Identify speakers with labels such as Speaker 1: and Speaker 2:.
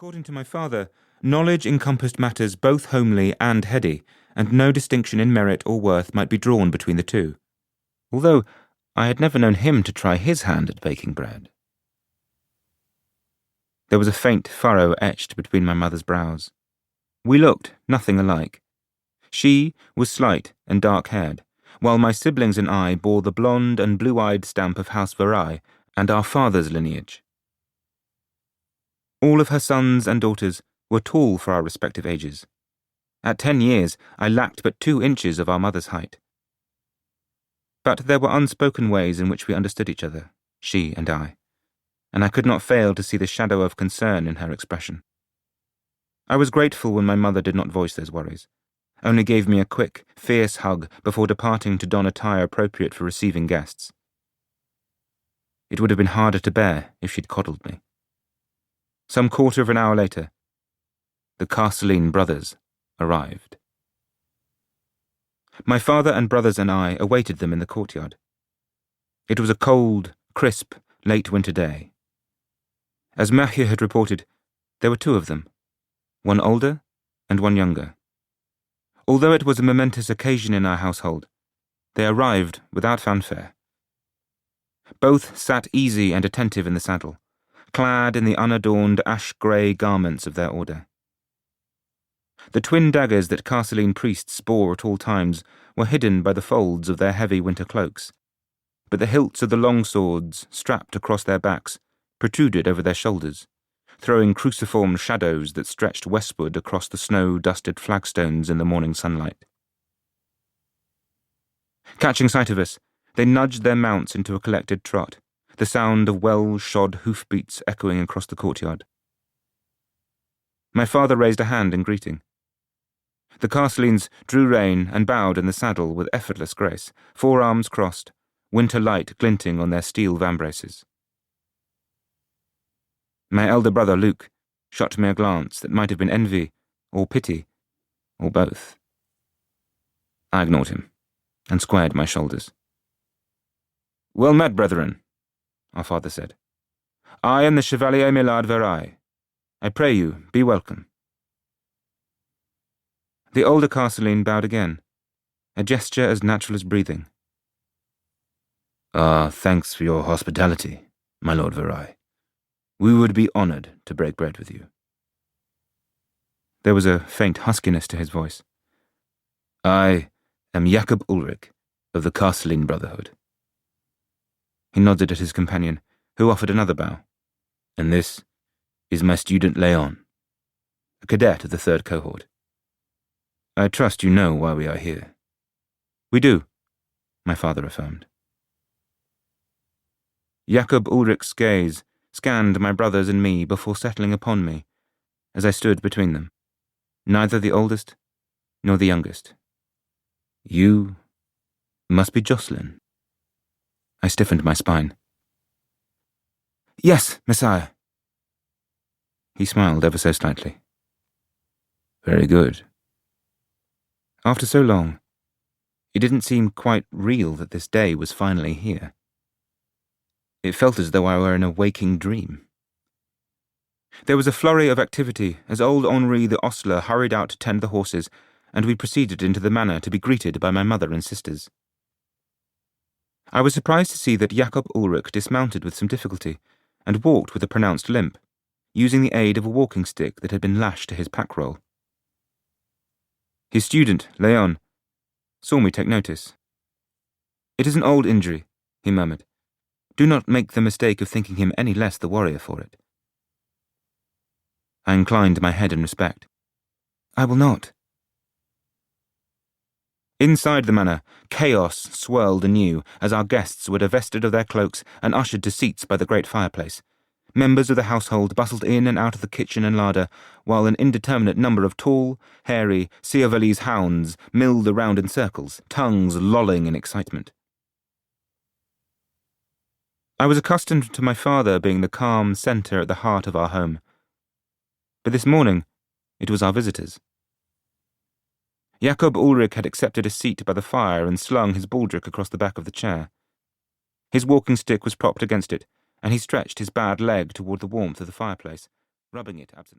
Speaker 1: According to my father, knowledge encompassed matters both homely and heady, and no distinction in merit or worth might be drawn between the two, although I had never known him to try his hand at baking bread. There was a faint furrow etched between my mother's brows. We looked nothing alike. She was slight and dark-haired, while my siblings and I bore the blonde and blue-eyed stamp of House Varai and our father's lineage. All of her sons and daughters were tall for our respective ages. At 10 years, I lacked but 2 inches of our mother's height. But there were unspoken ways in which we understood each other, she and I could not fail to see the shadow of concern in her expression. I was grateful when my mother did not voice those worries, only gave me a quick, fierce hug before departing to don attire appropriate for receiving guests. It would have been harder to bear if she'd coddled me. Some quarter of an hour later, the Cassiline brothers arrived. My father and brothers and I awaited them in the courtyard. It was a cold, crisp, late winter day. As Mathieu had reported, there were 2 of them, one older and one younger. Although it was a momentous occasion in our household, they arrived without fanfare. Both sat easy and attentive in the saddle, clad in the unadorned ash-grey garments of their order. The twin daggers that Cassiline priests bore at all times were hidden by the folds of their heavy winter cloaks, but the hilts of the long swords, strapped across their backs, protruded over their shoulders, throwing cruciform shadows that stretched westward across the snow-dusted flagstones in the morning sunlight. Catching sight of us, they nudged their mounts into a collected trot, the sound of well-shod hoofbeats echoing across the courtyard. My father raised a hand in greeting. The Cassilines drew rein and bowed in the saddle with effortless grace, forearms crossed, winter light glinting on their steel vambraces. My elder brother Luke shot me a glance that might have been envy, or pity, or both. I ignored him, and squared my shoulders. "Well met, brethren," our father said. "I am the Chevalier Millard Varai. I pray you, be welcome." The older Cassiline bowed again, a gesture as natural as breathing. Thanks for your hospitality, my Lord Varai. We would be honoured to break bread with you." There was a faint huskiness to his voice. "I am Jacob Ulrich, of the Cassiline Brotherhood." He nodded at his companion, who offered another bow. "And this is my student Leon, a cadet of the 3rd cohort. I trust you know why we are here." "We do," my father affirmed. Jacob Ulrich's gaze scanned my brothers and me before settling upon me, as I stood between them, neither the oldest nor the youngest. "You must be Joscelin." I stiffened my spine. "Yes, Messiah." He smiled ever so slightly. "Very good." After so long, it didn't seem quite real that this day was finally here. It felt as though I were in a waking dream. There was a flurry of activity as old Henri the ostler hurried out to tend the horses, and we proceeded into the manor to be greeted by my mother and sisters. I was surprised to see that Jacob Ulrich dismounted with some difficulty, and walked with a pronounced limp, using the aid of a walking stick that had been lashed to his pack-roll. His student, Leon, saw me take notice. "It is an old injury," he murmured. "Do not make the mistake of thinking him any less the warrior for it." I inclined my head in respect. "I will not." Inside the manor, chaos swirled anew as our guests were divested of their cloaks and ushered to seats by the great fireplace. Members of the household bustled in and out of the kitchen and larder, while an indeterminate number of tall, hairy Siavalese hounds milled around in circles, tongues lolling in excitement. I was accustomed to my father being the calm centre at the heart of our home, but this morning it was our visitors. Jacob Ulrich had accepted a seat by the fire and slung his baldric across the back of the chair. His walking stick was propped against it, and he stretched his bad leg toward the warmth of the fireplace, rubbing it absentmindedly.